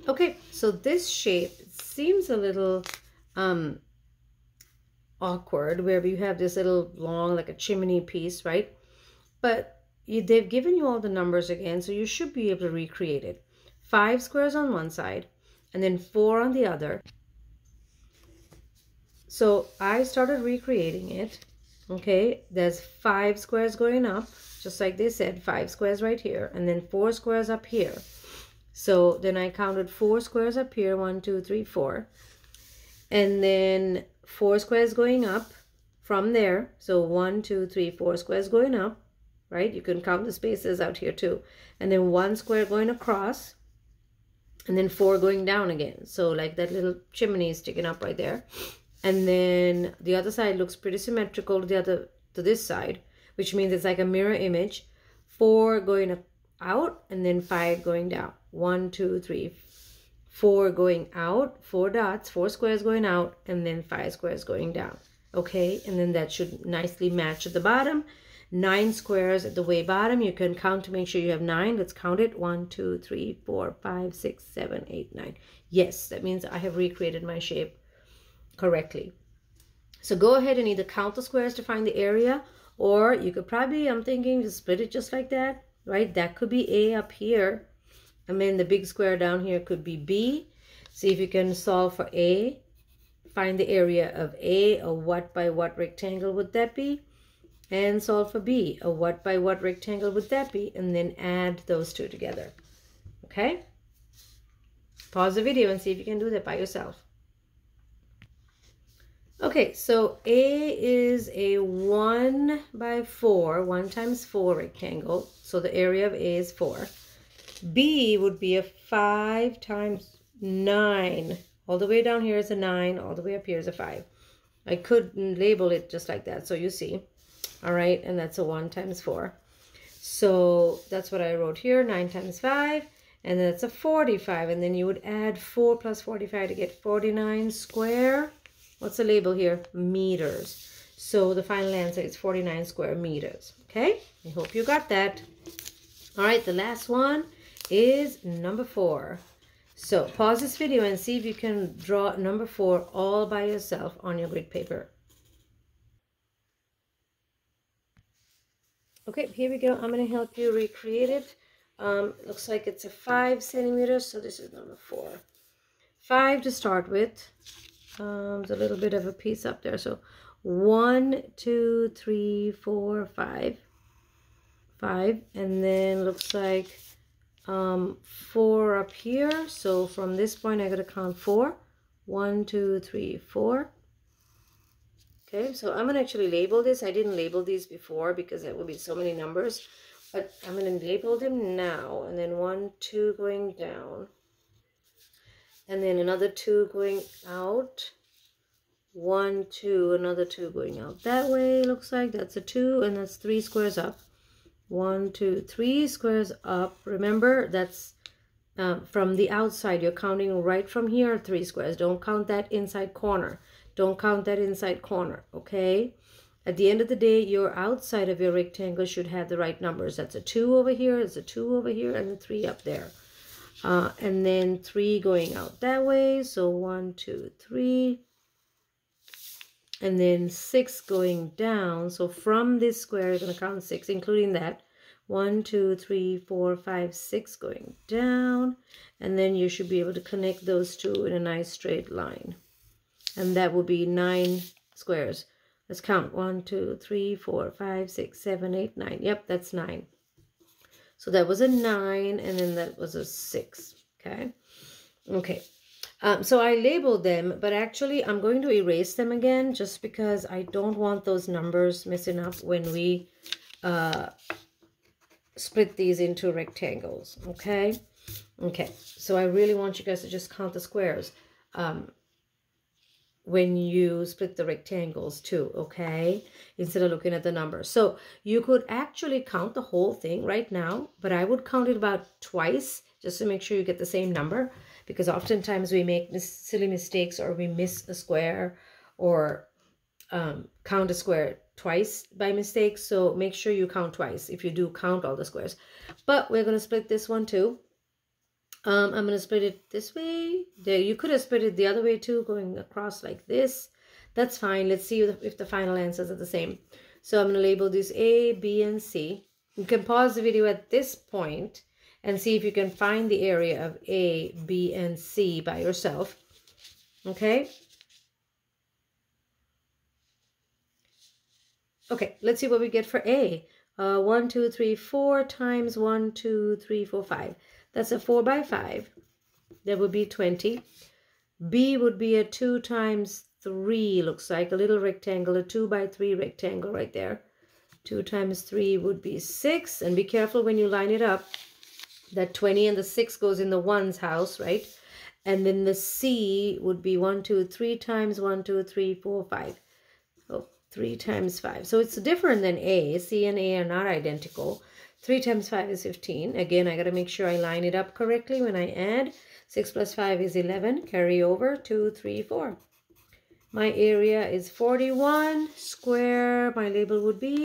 Okay, so this shape seems a little awkward where you have this little long, like a chimney piece, right? But they've given you all the numbers again, so you should be able to recreate it. 5 squares on one side and then 4 on the other. So I started recreating it. Okay, there's 5 squares going up, just like they said, 5 squares right here, and then 4 squares up here. So then I counted 4 squares up here, 1, 2, 3, 4. And then 4 squares going up from there. So 1, 2, 3, 4 squares going up, right? You can count the spaces out here too. And then 1 square going across, and then 4 going down again. So like that little chimney is sticking up right there. And then the other side looks pretty symmetrical to this side, which means it's like a mirror image. 4 going out and then 5 going down. 1, 2, 3, 4 going out, 4 dots, 4 squares going out, and then 5 squares going down. Okay, and then that should nicely match at the bottom. 9 squares at the way bottom. You can count to make sure you have 9. Let's count it. 1, 2, 3, 4, 5, 6, 7, 8, 9. Yes, that means I have recreated my shape correctly. So go ahead and either count the squares to find the area, or you could probably, I'm thinking, just split it just like that, right? That could be A up here, and then the big square down here could be B. See if you can solve for A. Find the area of A. A what by what rectangle would that be? And solve for B. A what by what rectangle would that be? And then add those two together. Okay? Pause the video and see if you can do that by yourself. Okay, so A is a 1 by 4, 1 times 4 rectangle. So the area of A is 4. B would be a 5 times 9. All the way down here is a 9. All the way up here is a 5. I could label it just like that so you see. All right, and that's a 1 times 4. So that's what I wrote here, 9 times 5. And that's a 45. And then you would add 4 plus 45 to get 49 square. What's the label here? Meters. So the final answer is 49 square meters. Okay, I hope you got that. All right, the last one is number 4. So pause this video and see if you can draw number 4 all by yourself on your grid paper. Okay, here we go. I'm going to help you recreate it. It looks like it's a 5 centimeters, so this is number 4. 5 to start with. There's a little bit of a piece up there. So 1, 2, 3, 4, 5. 5. And then looks like 4 up here. So from this point, I got to count 4. 1, 2, 3, 4. Okay, so I'm going to actually label this. I didn't label these before because there will be so many numbers. But I'm going to label them now. And then 1, 2 going down. And then another 2 going out. 1, 2, another 2 going out that way. Looks like that's a 2, and that's 3 squares up. 1, 2, 3 squares up. Remember, that's from the outside. You're counting right from here, 3 squares. Don't count that inside corner. Don't count that inside corner, okay? At the end of the day, your outside of your rectangle should have the right numbers. That's a 2 over here, it's a 2 over here, and a 3 up there. And then 3 going out that way. So 1, 2, 3. And then 6 going down. So from this square, you're going to count 6, including that. 1, 2, 3, 4, 5, 6 going down. And then you should be able to connect those two in a nice straight line. And that will be 9 squares. Let's count. 1, 2, 3, 4, 5, 6, 7, 8, 9. Yep, that's 9. So that was a 9, and then that was a 6. Okay. Okay. So I labeled them, but actually I'm going to erase them again just because I don't want those numbers messing up when we split these into rectangles. Okay. Okay. So I really want you guys to just count the squares when you split the rectangles too, okay, instead of looking at the numbers. So you could actually count the whole thing right now, but I would count it about twice just to make sure you get the same number, because oftentimes we make silly mistakes, or we miss a square, or count a square twice by mistake. So make sure you count twice if you do count all the squares. But we're going to split this one too. I'm going to split it this way. There, you could have split it the other way too, going across like this. That's fine. Let's see if the final answers are the same. So I'm going to label this A, B, and C. You can pause the video at this point and see if you can find the area of A, B, and C by yourself. Okay? Okay, let's see what we get for A. 1, 2, 3, 4 times 1, 2, 3, 4, 5. That's a 4 by 5. That would be 20. B would be a 2 times 3, looks like a little rectangle, a 2 by 3 rectangle right there. 2 times 3 would be 6. And be careful when you line it up. That 20 and the 6 goes in the 1's house, right? And then the C would be 1, 2, 3 times 1, 2, 3, 4, 5. Oh, 3 times 5. So it's different than A. C and A are not identical. 3 times 5 is 15. Again, I got to make sure I line it up correctly when I add. 6 plus 5 is 11. Carry over. 2, 3, 4. My area is 41 square. My label would be